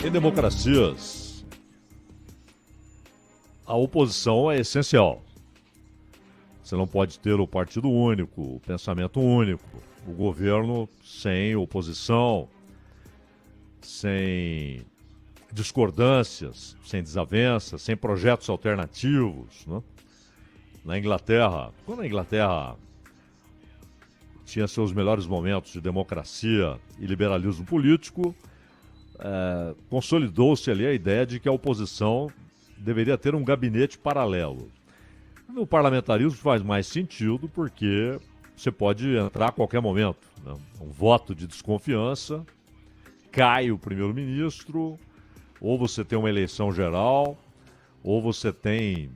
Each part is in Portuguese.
Em democracias, a oposição é essencial. Você não pode ter o partido único, o pensamento único, o governo sem oposição, sem discordâncias, sem desavenças, sem projetos alternativos, né? Na Inglaterra, quando a Inglaterra tinha seus melhores momentos de democracia e liberalismo político, consolidou-se ali a ideia de que a oposição deveria ter um gabinete paralelo. No parlamentarismo faz mais sentido porque você pode entrar a qualquer momento, né? Um voto de desconfiança, cai o primeiro-ministro, ou você tem uma eleição geral, ou você tem,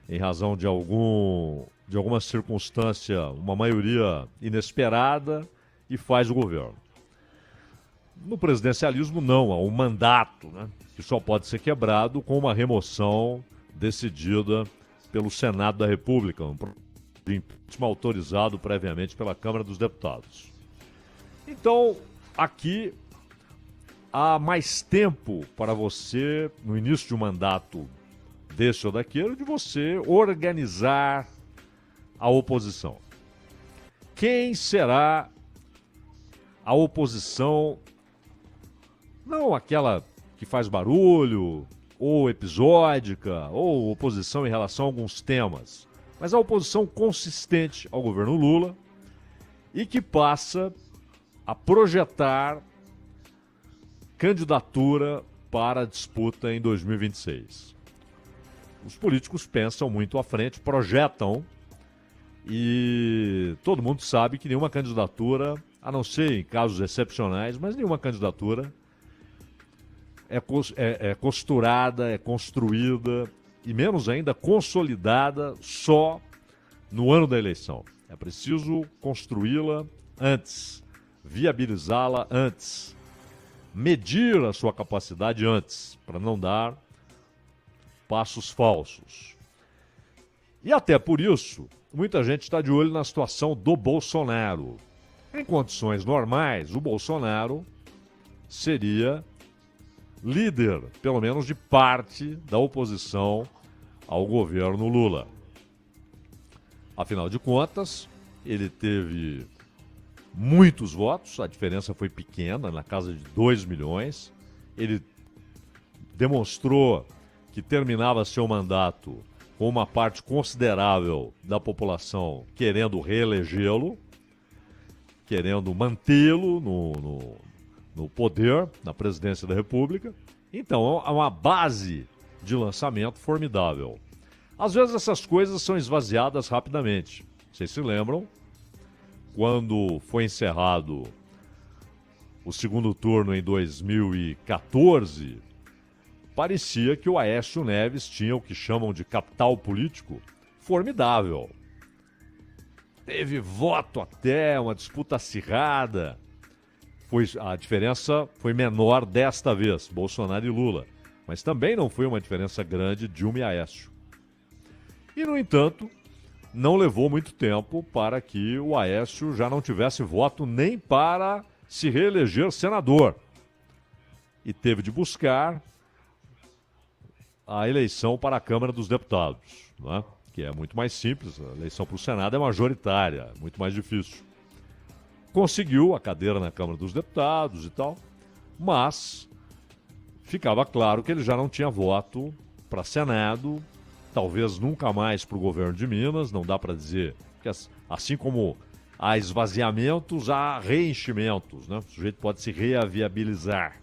em razão de alguma circunstância, uma maioria inesperada e faz o governo. No presidencialismo, não, há um mandato, né, que só pode ser quebrado com uma remoção decidida pelo Senado da República, um impeachment autorizado previamente pela Câmara dos Deputados. Então, aqui há mais tempo para você, no início de um mandato desse ou daquele, de você organizar a oposição. Quem será a oposição? Não aquela que faz barulho, ou episódica, ou oposição em relação a alguns temas, mas a oposição consistente ao governo Lula e que passa a projetar candidatura para a disputa em 2026. Os políticos pensam muito à frente, projetam, e todo mundo sabe que nenhuma candidatura, a não ser em casos excepcionais, mas nenhuma candidatura é costurada, é construída e menos ainda consolidada só no ano da eleição. É preciso construí-la antes, viabilizá-la antes, medir a sua capacidade antes, para não dar passos falsos. E até por isso, muita gente está de olho na situação do Bolsonaro. Em condições normais, o Bolsonaro seria líder, pelo menos de parte da oposição ao governo Lula. Afinal de contas, ele teve muitos votos, a diferença foi pequena, na casa de 2 milhões. Ele demonstrou que terminava seu mandato com uma parte considerável da população querendo reelegê-lo, querendo mantê-lo no poder, na presidência da República. Então, é uma base de lançamento formidável. Às vezes essas coisas são esvaziadas rapidamente. Vocês se lembram? Quando foi encerrado o segundo turno em 2014, parecia que o Aécio Neves tinha o que chamam de capital político formidável. Teve voto até, uma disputa acirrada. A diferença foi menor desta vez, Bolsonaro e Lula. Mas também não foi uma diferença grande, Dilma e Aécio. E, no entanto, não levou muito tempo para que o Aécio já não tivesse voto nem para se reeleger senador. E teve de buscar a eleição para a Câmara dos Deputados, né? Que é muito mais simples, a eleição para o Senado é majoritária, muito mais difícil. Conseguiu a cadeira na Câmara dos Deputados e tal, mas ficava claro que ele já não tinha voto para Senado, talvez nunca mais para o governo de Minas, não dá para dizer, que assim como há esvaziamentos, há reenchimentos, né? O sujeito pode se reaviabilizar.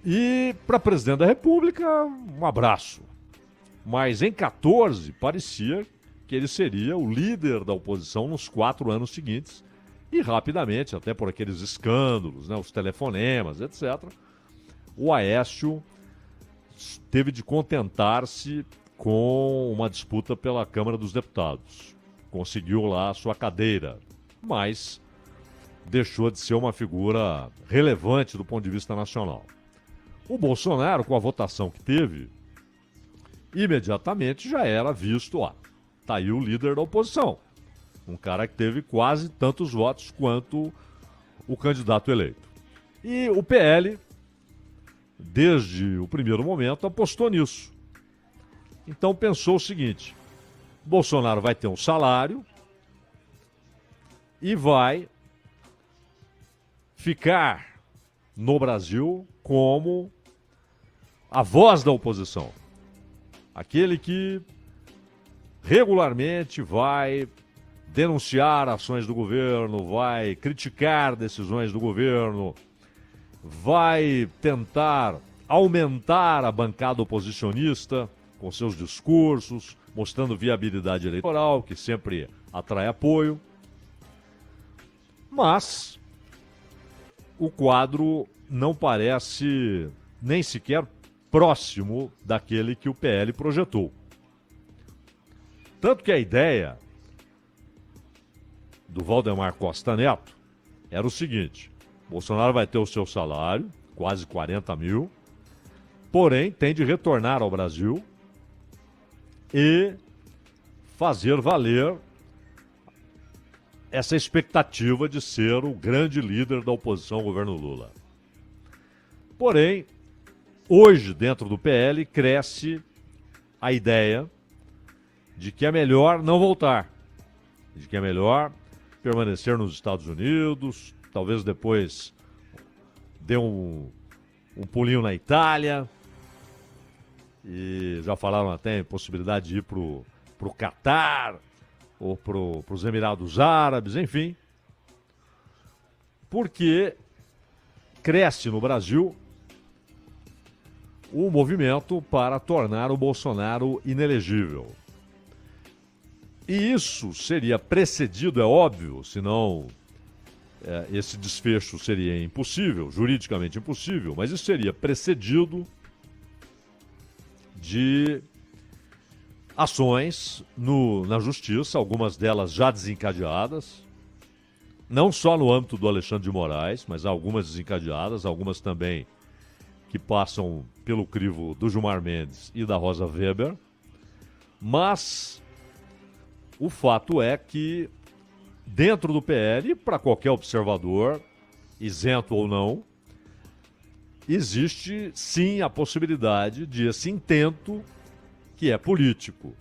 E para presidente da República, um abraço. Mas em 14, parecia que ele seria o líder da oposição nos 4 anos seguintes. E rapidamente, até por aqueles escândalos, né, os telefonemas, etc., o Aécio teve de contentar-se com uma disputa pela Câmara dos Deputados. Conseguiu lá a sua cadeira, mas deixou de ser uma figura relevante do ponto de vista nacional. O Bolsonaro, com a votação que teve, imediatamente já era visto, tá aí o líder da oposição. Um cara que teve quase tantos votos quanto o candidato eleito. E o PL desde o primeiro momento, apostou nisso. Então pensou o seguinte: Bolsonaro vai ter um salário e vai ficar no Brasil como a voz da oposição. Aquele que regularmente vai denunciar ações do governo, vai criticar decisões do governo, vai tentar aumentar a bancada oposicionista com seus discursos, mostrando viabilidade eleitoral, que sempre atrai apoio. Mas o quadro não parece nem sequer próximo daquele que o PL projetou. Tanto que a ideia do Valdemar Costa Neto era o seguinte: Bolsonaro vai ter o seu salário, quase 40 mil, porém tem de retornar ao Brasil e fazer valer essa expectativa de ser o grande líder da oposição ao governo Lula. Porém, hoje, dentro do PL, cresce a ideia de que é melhor não voltar, de que é melhor permanecer nos Estados Unidos, talvez depois dê um pulinho na Itália, e já falaram até em possibilidade de ir para o Catar ou para os Emirados Árabes, enfim, porque cresce no Brasil o movimento para tornar o Bolsonaro inelegível. E isso seria precedido, é óbvio, senão esse desfecho seria impossível, juridicamente impossível, mas isso seria precedido de ações na justiça, algumas delas já desencadeadas, não só no âmbito do Alexandre de Moraes, mas algumas desencadeadas, algumas também que passam pelo crivo do Gilmar Mendes e da Rosa Weber. Mas o fato é que dentro do PL, para qualquer observador, isento ou não, existe sim a possibilidade de esse intento, que é político,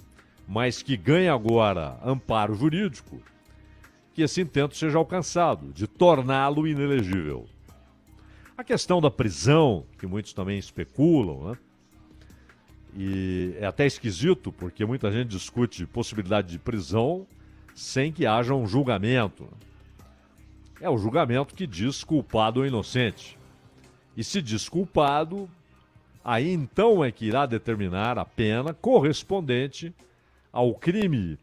mas que ganha agora amparo jurídico, que esse intento seja alcançado, de torná-lo inelegível. A questão da prisão, que muitos também especulam, né? E é até esquisito, porque muita gente discute possibilidade de prisão sem que haja um julgamento. É o julgamento que diz culpado ou inocente. E se diz culpado, aí então é que irá determinar a pena correspondente ao crime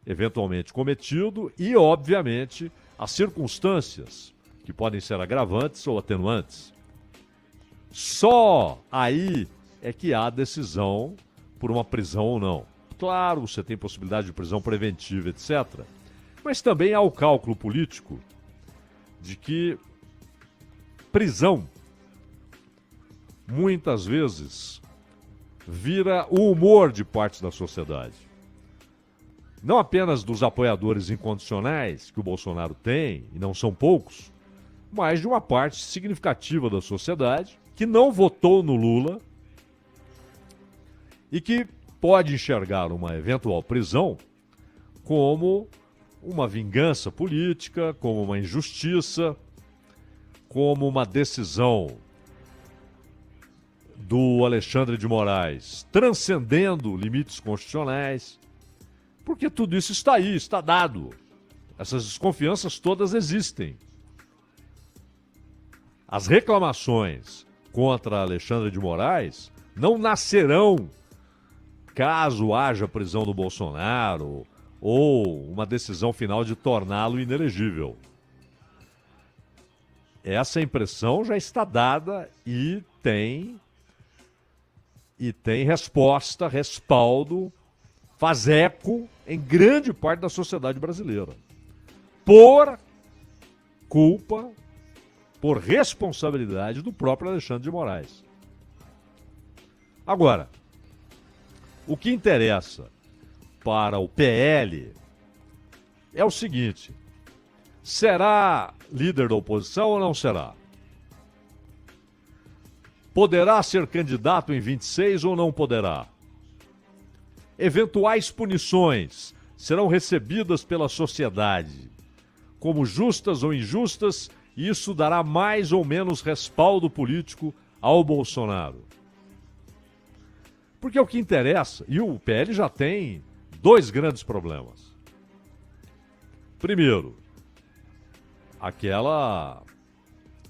eventualmente cometido e, obviamente, as circunstâncias, que podem ser agravantes ou atenuantes. Só aí é que há decisão por uma prisão ou não. Claro, você tem possibilidade de prisão preventiva, etc. Mas também há o cálculo político de que prisão muitas vezes vira o humor de parte da sociedade. Não apenas dos apoiadores incondicionais que o Bolsonaro tem, e não são poucos, mas de uma parte significativa da sociedade que não votou no Lula e que pode enxergar uma eventual prisão como uma vingança política, como uma injustiça, como uma decisão do Alexandre de Moraes transcendendo limites constitucionais, porque tudo isso está aí, está dado. Essas desconfianças todas existem. As reclamações contra Alexandre de Moraes não nascerão caso haja prisão do Bolsonaro ou uma decisão final de torná-lo inelegível. Essa impressão já está dada e tem resposta, respaldo, faz eco em grande parte da sociedade brasileira. Por culpa, por responsabilidade do próprio Alexandre de Moraes. Agora, o que interessa para o PL é o seguinte: será líder da oposição ou não será? Poderá ser candidato em 26 ou não poderá? Eventuais punições serão recebidas pela sociedade como justas ou injustas, e isso dará mais ou menos respaldo político ao Bolsonaro. Porque é o que interessa, e o PL já tem dois grandes problemas. Primeiro, aquela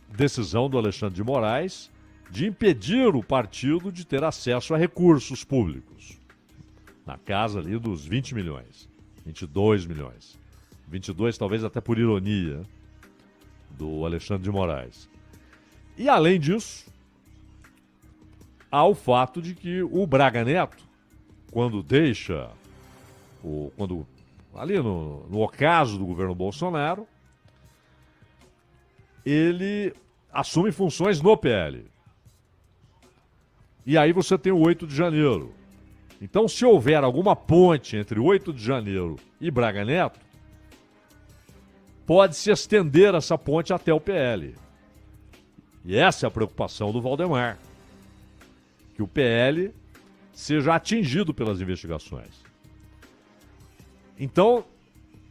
decisão do Alexandre de Moraes de impedir o partido de ter acesso a recursos públicos. Na casa ali dos 20 milhões, 22 milhões. 22 talvez até por ironia do Alexandre de Moraes. E além disso, há o fato de que o Braga Neto, quando deixa, ali no ocaso do governo Bolsonaro, ele assume funções no PL. E aí você tem o 8 de janeiro. Então, se houver alguma ponte entre 8 de janeiro e Braga Neto, pode-se estender essa ponte até o PL. E essa é a preocupação do Valdemar. Que o PL seja atingido pelas investigações. Então,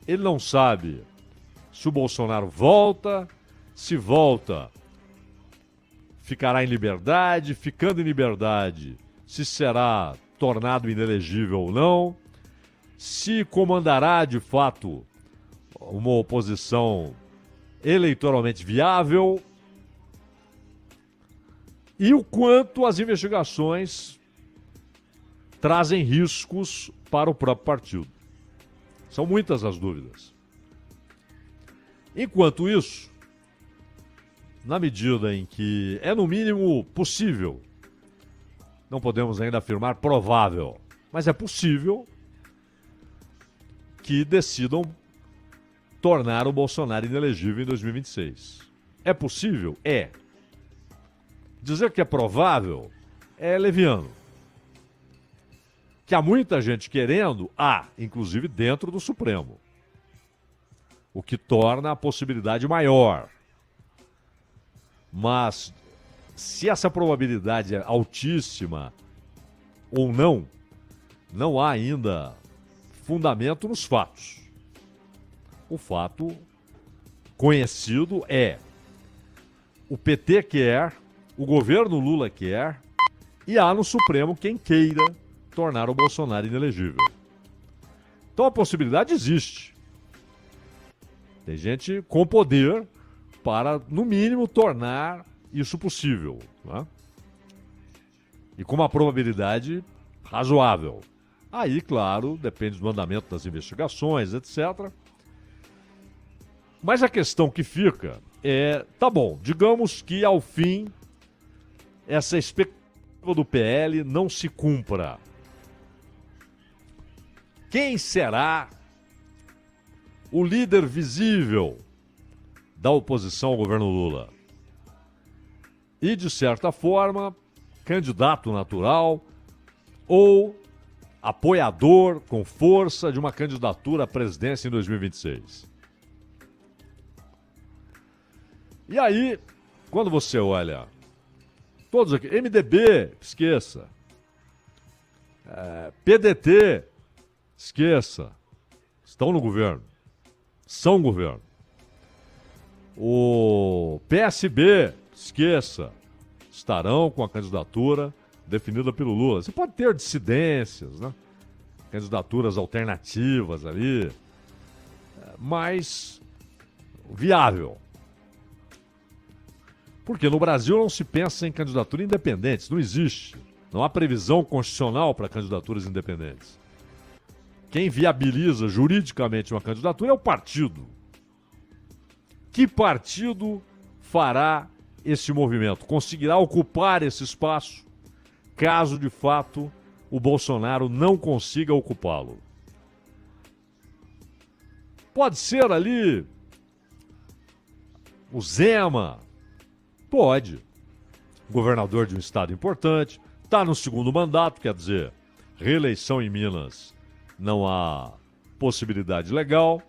ele não sabe se o Bolsonaro volta, se volta, ficará em liberdade, ficando em liberdade, se será tornado inelegível ou não, se comandará de fato uma oposição eleitoralmente viável e o quanto as investigações trazem riscos para o próprio partido. São muitas as dúvidas. Enquanto isso, na medida em que é no mínimo possível, não podemos ainda afirmar provável, mas é possível que decidam tornar o Bolsonaro inelegível em 2026. É possível? É. Dizer que é provável é leviano. Que há muita gente querendo, há, inclusive dentro do Supremo. O que torna a possibilidade maior. Mas, se essa probabilidade é altíssima ou não, não há ainda fundamento nos fatos. O fato conhecido é: o PT quer, o governo Lula quer, e há no Supremo quem queira tornar o Bolsonaro inelegível. Então a possibilidade existe. Tem gente com poder para, no mínimo, tornar isso possível, né? E com uma probabilidade razoável. Aí, claro, depende do andamento das investigações, etc. Mas a questão que fica é, tá bom, digamos que ao fim essa expectativa do PL não se cumpra. Quem será o líder visível da oposição ao governo Lula? E, de certa forma, candidato natural ou apoiador com força de uma candidatura à presidência em 2026. E aí, quando você olha todos aqui, MDB, esqueça. PDT, esqueça. Estão no governo. São governo. O PSB, esqueça. Estarão com a candidatura definida pelo Lula. Você pode ter dissidências, né? Candidaturas alternativas ali, mas viável. Porque no Brasil não se pensa em candidatura independente, não existe. Não há previsão constitucional para candidaturas independentes. Quem viabiliza juridicamente uma candidatura é o partido. Que partido fará esse movimento? Conseguirá ocupar esse espaço caso, de fato, o Bolsonaro não consiga ocupá-lo? Pode ser ali o Zema. Pode. Governador de um estado importante, está no segundo mandato, quer dizer, reeleição em Minas não há possibilidade legal.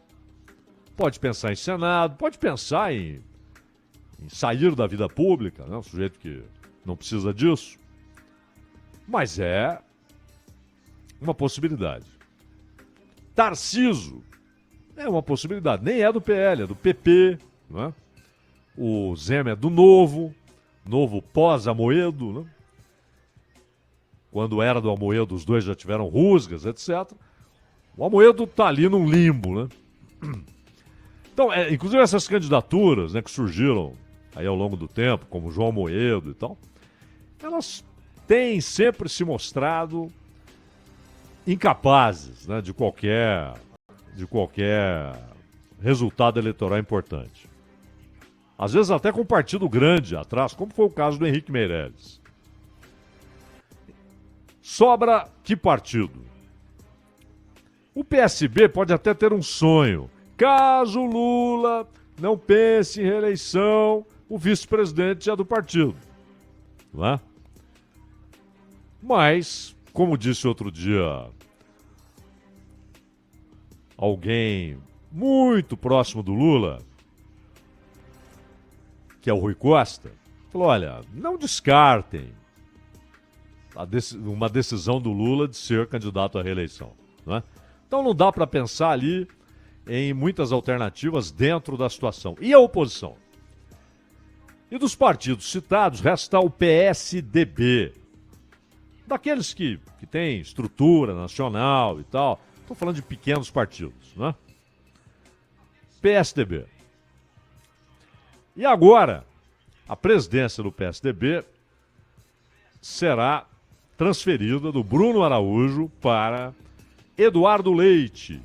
Pode pensar em Senado, pode pensar em sair da vida pública, né? Um sujeito que não precisa disso. Mas é uma possibilidade. Tarcísio é uma possibilidade. Nem é do PL, é do PP. Né? O Zema é do Novo pós-Amoedo. Né? Quando era do Amoedo, os dois já tiveram rusgas, etc. O Amoedo está ali num limbo. Né? Então, inclusive essas candidaturas, né, que surgiram aí ao longo do tempo, como João Amoedo e tal, elas têm sempre se mostrado incapazes, né, de qualquer resultado eleitoral importante. Às vezes até com um partido grande atrás, como foi o caso do Henrique Meirelles. Sobra que partido? O PSB pode até ter um sonho. Caso Lula não pense em reeleição, o vice-presidente é do partido. Não é? Mas, como disse outro dia alguém muito próximo do Lula, que é o Rui Costa, falou, olha, não descartem uma decisão do Lula de ser candidato à reeleição. Não é? Então não dá para pensar ali em muitas alternativas dentro da situação. E a oposição? E dos partidos citados, resta o PSDB. Daqueles que têm estrutura nacional e tal. Estou falando de pequenos partidos, né? PSDB. E agora, a presidência do PSDB será transferida do Bruno Araújo para Eduardo Leite,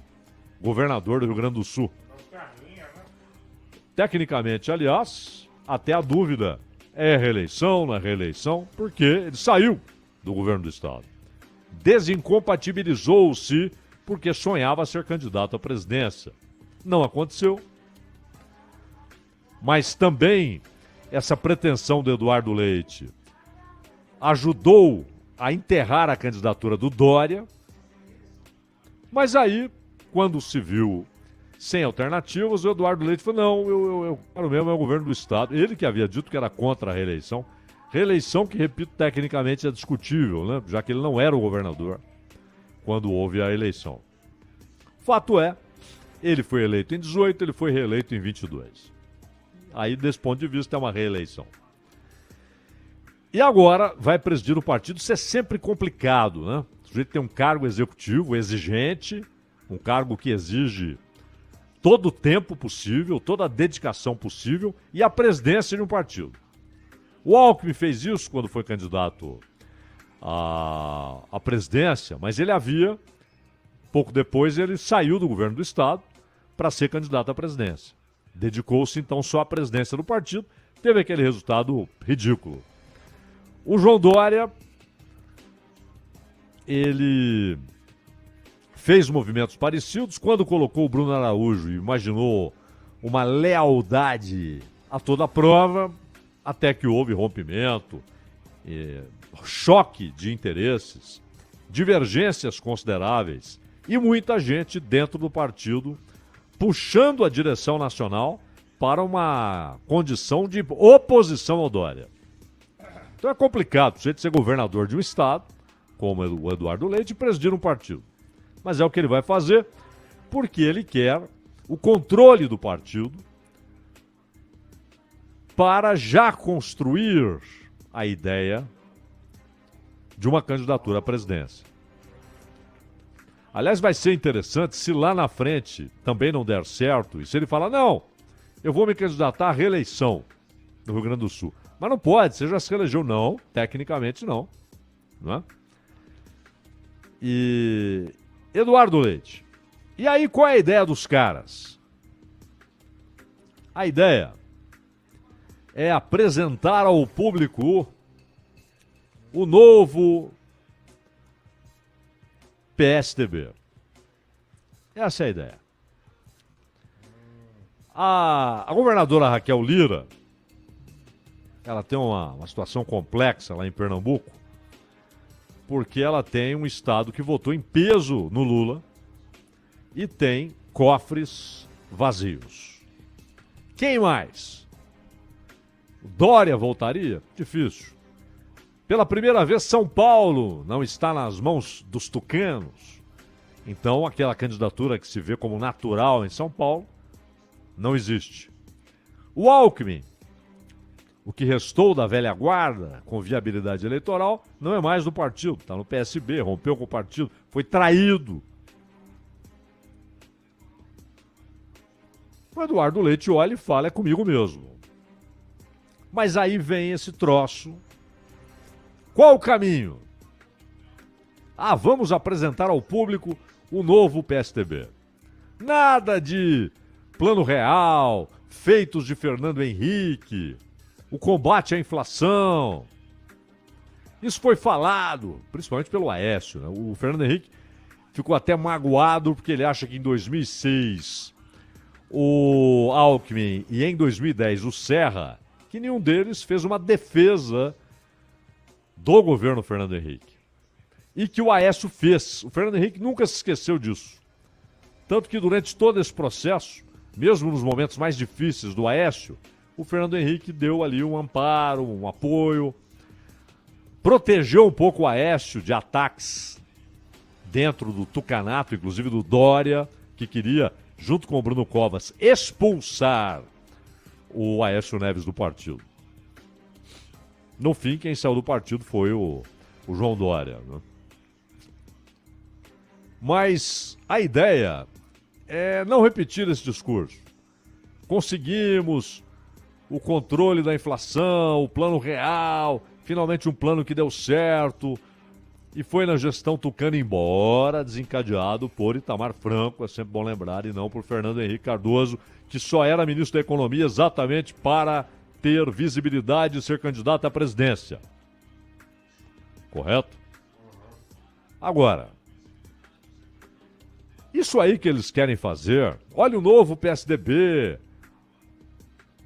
governador do Rio Grande do Sul. Tecnicamente, aliás, até a dúvida é reeleição, não é reeleição, porque ele saiu do governo do estado. Desincompatibilizou-se porque sonhava ser candidato à presidência. Não aconteceu. Mas também essa pretensão do Eduardo Leite ajudou a enterrar a candidatura do Dória. Mas aí, quando se viu sem alternativas, o Eduardo Leite falou, não, eu quero mesmo é o governo do estado. Ele que havia dito que era contra a reeleição. Reeleição que, repito, tecnicamente é discutível, né? Já que ele não era o governador quando houve a eleição. Fato é, ele foi eleito em 18, ele foi reeleito em 22. Aí, desse ponto de vista, é uma reeleição. E agora vai presidir o partido. Isso é sempre complicado, né? O sujeito tem um cargo executivo exigente, um cargo que exige todo o tempo possível, toda a dedicação possível e a presidência de um partido. O Alckmin fez isso quando foi candidato à presidência, mas ele havia, pouco depois, ele saiu do governo do estado para ser candidato à presidência. Dedicou-se então só à presidência do partido, teve aquele resultado ridículo. O João Dória, ele fez movimentos parecidos quando colocou o Bruno Araújo e imaginou uma lealdade a toda prova, até que houve rompimento, choque de interesses, divergências consideráveis e muita gente dentro do partido puxando a direção nacional para uma condição de oposição ao Dória. Então é complicado você ser governador de um estado, como o Eduardo Leite, e presidir um partido. Mas é o que ele vai fazer, porque ele quer o controle do partido para já construir a ideia de uma candidatura à presidência. Aliás, vai ser interessante se lá na frente também não der certo, e se ele falar, não, eu vou me candidatar à reeleição no Rio Grande do Sul. Mas não pode, você já se reelegeu. Não, tecnicamente não. Não é? E Eduardo Leite. E aí, qual é a ideia dos caras? A ideia é apresentar ao público o novo PSDB. Essa é a ideia. A governadora Raquel Lira, ela tem uma situação complexa lá em Pernambuco, porque ela tem um estado que votou em peso no Lula e tem cofres vazios. Quem mais? O Dória voltaria? Difícil. Pela primeira vez, São Paulo não está nas mãos dos tucanos. Então, aquela candidatura que se vê como natural em São Paulo não existe. O Alckmin, o que restou da velha guarda com viabilidade eleitoral, não é mais do partido. Está no PSB, rompeu com o partido, foi traído. O Eduardo Leite olha e fala, é comigo mesmo. Mas aí vem esse troço. Qual o caminho? Vamos apresentar ao público o novo PSDB. Nada de plano real, feitos de Fernando Henrique, o combate à inflação. Isso foi falado, principalmente pelo Aécio, né? O Fernando Henrique ficou até magoado porque ele acha que em 2006 o Alckmin e em 2010 o Serra, que nenhum deles fez uma defesa do governo Fernando Henrique. E que o Aécio fez. O Fernando Henrique nunca se esqueceu disso. Tanto que durante todo esse processo, mesmo nos momentos mais difíceis do Aécio, o Fernando Henrique deu ali um amparo, um apoio, protegeu um pouco o Aécio de ataques dentro do tucanato, inclusive do Dória, que queria, junto com o Bruno Covas, expulsar o Aécio Neves do partido. No fim, quem saiu do partido foi o João Dória, né? Mas a ideia é não repetir esse discurso. Conseguimos o controle da inflação, o plano real, finalmente um plano que deu certo. E foi na gestão tucana, embora desencadeado por Itamar Franco, é sempre bom lembrar, e não por Fernando Henrique Cardoso, que só era ministro da Economia exatamente para ter visibilidade e ser candidato à presidência. Correto? Agora, isso aí que eles querem fazer, olha o novo PSDB,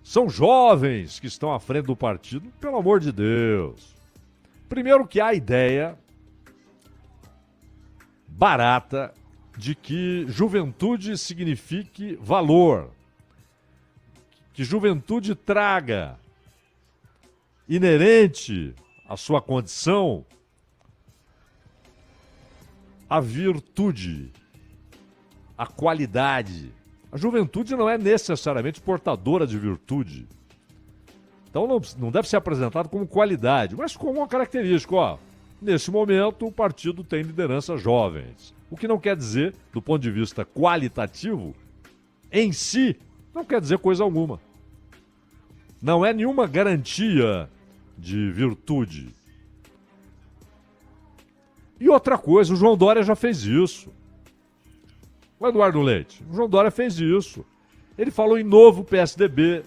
são jovens que estão à frente do partido, pelo amor de Deus. Primeiro que há a ideia barata de que juventude signifique valor, que juventude traga inerente à sua condição a virtude, a qualidade. A juventude não é necessariamente portadora de virtude. Então não deve ser apresentado como qualidade, mas como uma característica. Ó, nesse momento, o partido tem lideranças jovens. O que não quer dizer, do ponto de vista qualitativo, em si, não quer dizer coisa alguma. Não é nenhuma garantia de virtude. E outra coisa, o João Dória já fez isso. O Eduardo Leite, o João Dória fez isso. Ele falou em novo PSDB.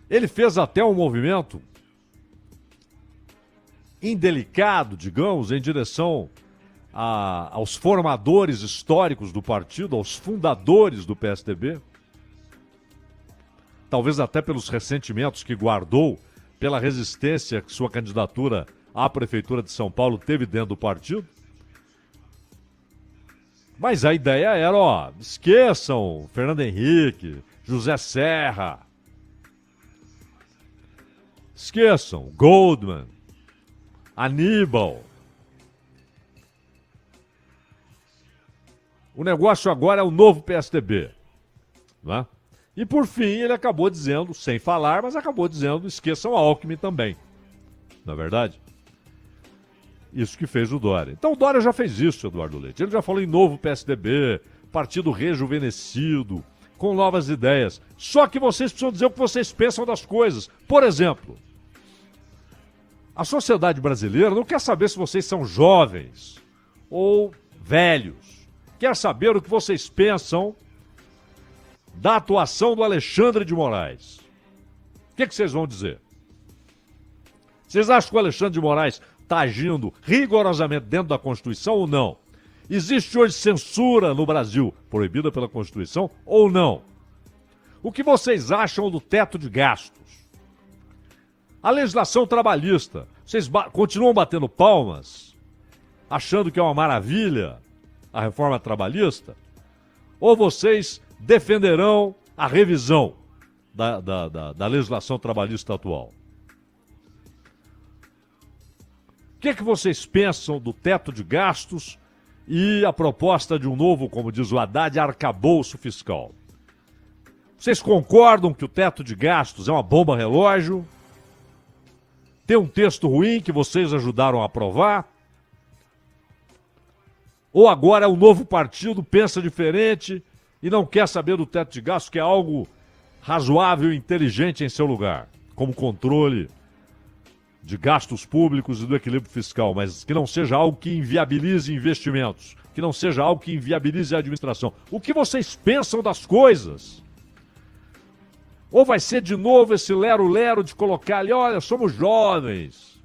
Ele fez até um movimento indelicado, digamos, em direção aos formadores históricos do partido, aos fundadores do PSDB. Talvez até pelos ressentimentos que guardou, pela resistência que sua candidatura à Prefeitura de São Paulo teve dentro do partido. Mas a ideia era, esqueçam Fernando Henrique, José Serra. Esqueçam Goldman, Aníbal. O negócio agora é o novo PSDB. Né? E por fim ele acabou dizendo, sem falar, mas acabou dizendo, esqueçam Alckmin também. Não é verdade? Isso que fez o Dória. Então o Dória já fez isso, Eduardo Leite. Ele já falou em novo PSDB, partido rejuvenescido, com novas ideias. Só que vocês precisam dizer o que vocês pensam das coisas. Por exemplo, a sociedade brasileira não quer saber se vocês são jovens ou velhos. Quer saber o que vocês pensam da atuação do Alexandre de Moraes. O que vocês vão dizer? Vocês acham que o Alexandre de Moraes está agindo rigorosamente dentro da Constituição ou não? Existe hoje censura no Brasil, proibida pela Constituição ou não? O que vocês acham do teto de gastos? A legislação trabalhista, vocês continuam batendo palmas, achando que é uma maravilha a reforma trabalhista? Ou vocês defenderão a revisão da legislação trabalhista atual? que vocês pensam do teto de gastos e a proposta de um novo, como diz o Haddad, arcabouço fiscal? Vocês concordam que o teto de gastos é uma bomba relógio? Tem um texto ruim que vocês ajudaram a aprovar? Ou agora o novo partido pensa diferente e não quer saber do teto de gastos, que é algo razoável e inteligente em seu lugar, como controle de gastos públicos e do equilíbrio fiscal, mas que não seja algo que inviabilize investimentos, que não seja algo que inviabilize a administração. O que vocês pensam das coisas? Ou vai ser de novo esse lero-lero de colocar ali, olha, somos jovens.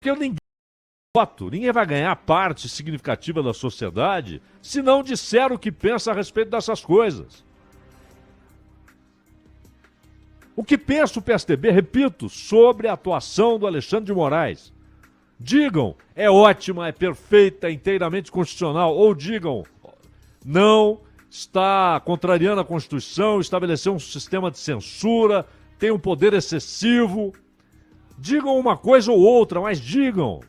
Porque ninguém vai ganhar parte significativa da sociedade se não disser o que pensa a respeito dessas coisas. O que pensa o PSDB, repito, sobre a atuação do Alexandre de Moraes? Digam, é ótima, é perfeita, é inteiramente constitucional, ou digam, não, está contrariando a Constituição, estabeleceu um sistema de censura, tem um poder excessivo. Digam uma coisa ou outra, mas digam.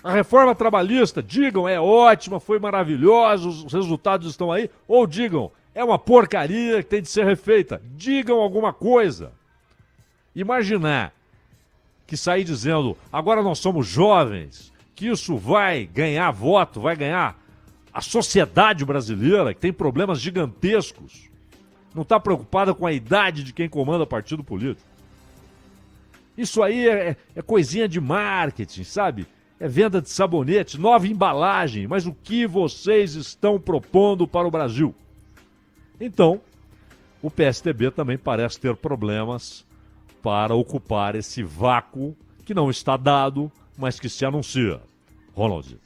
A reforma trabalhista, digam, é ótima, foi maravilhosa, os resultados estão aí. Ou digam, é uma porcaria que tem de ser refeita. Digam alguma coisa. Imaginar que sair dizendo, agora nós somos jovens, que isso vai ganhar voto, vai ganhar a sociedade brasileira, que tem problemas gigantescos, não está preocupada com a idade de quem comanda partido político. Isso aí é coisinha de marketing, sabe? É venda de sabonete, nova embalagem, mas o que vocês estão propondo para o Brasil? Então, o PSDB também parece ter problemas para ocupar esse vácuo que não está dado, mas que se anuncia. Ronald.